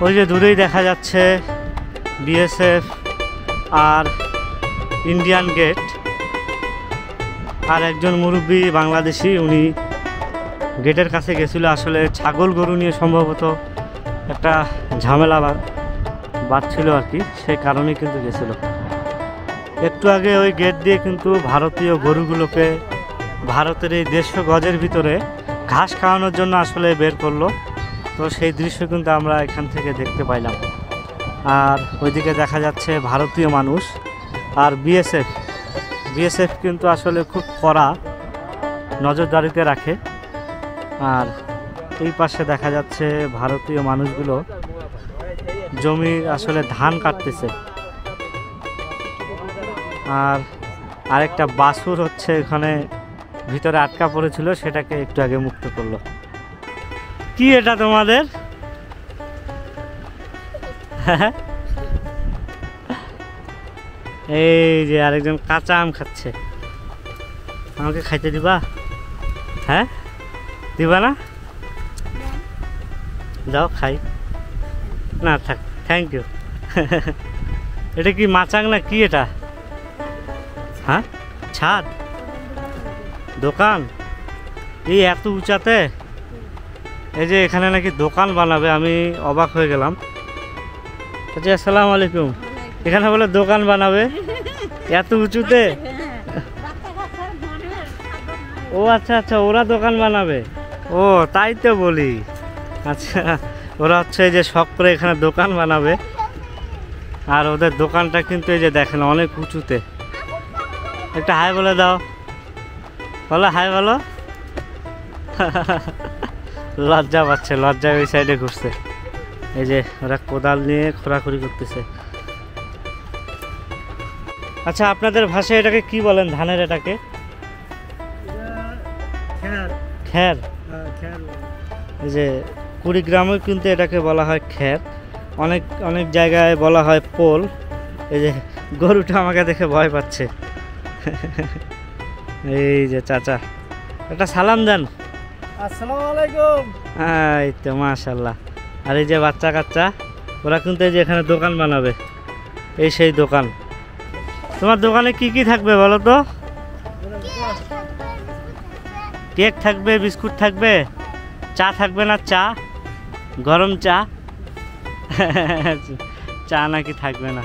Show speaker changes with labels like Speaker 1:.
Speaker 1: ওই যে দূরেই দেখা যাচ্ছে বিএসএফ আর ইন্ডিয়ান গেট। আর একজন মুরব্বী বাংলাদেশি, উনি গেটের কাছে গেছিল, আসলে ছাগল গরু নিয়ে সম্ভবত একটা ঝামেলা বাড়ছিল আর কি, সেই কারণে কিন্তু গেছিল। একটু আগে ওই গেট দিয়ে কিন্তু ভারতীয় গরুগুলোকে ভারতের এই 150 গজের ভিতরে ঘাস খাওয়ানোর জন্য আসলে বের করলো। তো সেই দৃশ্য কিন্তু আমরা এখান থেকে দেখতে পাইলাম। আর ওইদিকে দেখা যাচ্ছে ভারতীয় মানুষ আর বিএসএফ কিন্তু আসলে খুব কড়া নজরদারিতে রাখে। আর এই পাশে দেখা যাচ্ছে ভারতীয় মানুষগুলো জমি আসলে ধান কাটতেছে। আর আরেকটা বাছুর হচ্ছে এখানে ভিতরে আটকা পড়েছিল, সেটাকে একটু আগে মুক্ত করলো। কি এটা তোমাদের? এই যে আরেকজন কাঁচা আম খাচ্ছে, আমাকে খাইতে দিবা? হ্যাঁ দিবা না? যাও খাই না, থাক, থ্যাংক ইউ। এটা কি মাচাং না কি এটা? হ্যাঁ ছাদ, দোকান এই এত উঁচাতে? এই যে এখানে নাকি দোকান বানাবে, আমি অবাক হয়ে গেলাম। আচ্ছা আসসালামু আলাইকুম। এখানে বলে দোকান বানাবে এত উঁচুতে? ও আচ্ছা আচ্ছা, ওরা দোকান বানাবে। ও তাই তো বলি। আচ্ছা, ওরা হচ্ছে এই যে শখ করে এখানে দোকান বানাবে। আর ওদের দোকানটা কিন্তু এই যে দেখেন অনেক উঁচুতে। একটা হাই বলে দাও, বলো হাই বলো। লজ্জা পাচ্ছে, লজ্জায় ওই সাইডে ঘুরছে। এই যে ওরা কোদাল নিয়ে খোঁড়াখুড়ি করতেছে। আচ্ছা আপনাদের ভাষায় এটাকে কি বলেন, ধানের এটাকে? খ্যার। এই যে কুড়িগ্রামে কিন্তু এটাকে বলা হয় খ্যার, অনেক অনেক জায়গায় বলা হয় পোল। এই যে গরুটা আমাকে দেখে ভয় পাচ্ছে। এই যে চাচা, একটা সালাম দেন।
Speaker 2: আসসালামু আলাইকুম।
Speaker 1: এই তো মাশাআল্লাহ। আর এই যে বাচ্চা কাচ্চা, ওরা কিন্তু এই যে এখানে দোকান বানাবে। এই সেই দোকান। তোমার দোকানে কি কি থাকবে বলো তো? কেক থাকবে, বিস্কুট থাকবে, চা থাকবে না? চা, গরম চা? চা নাকি থাকবে না।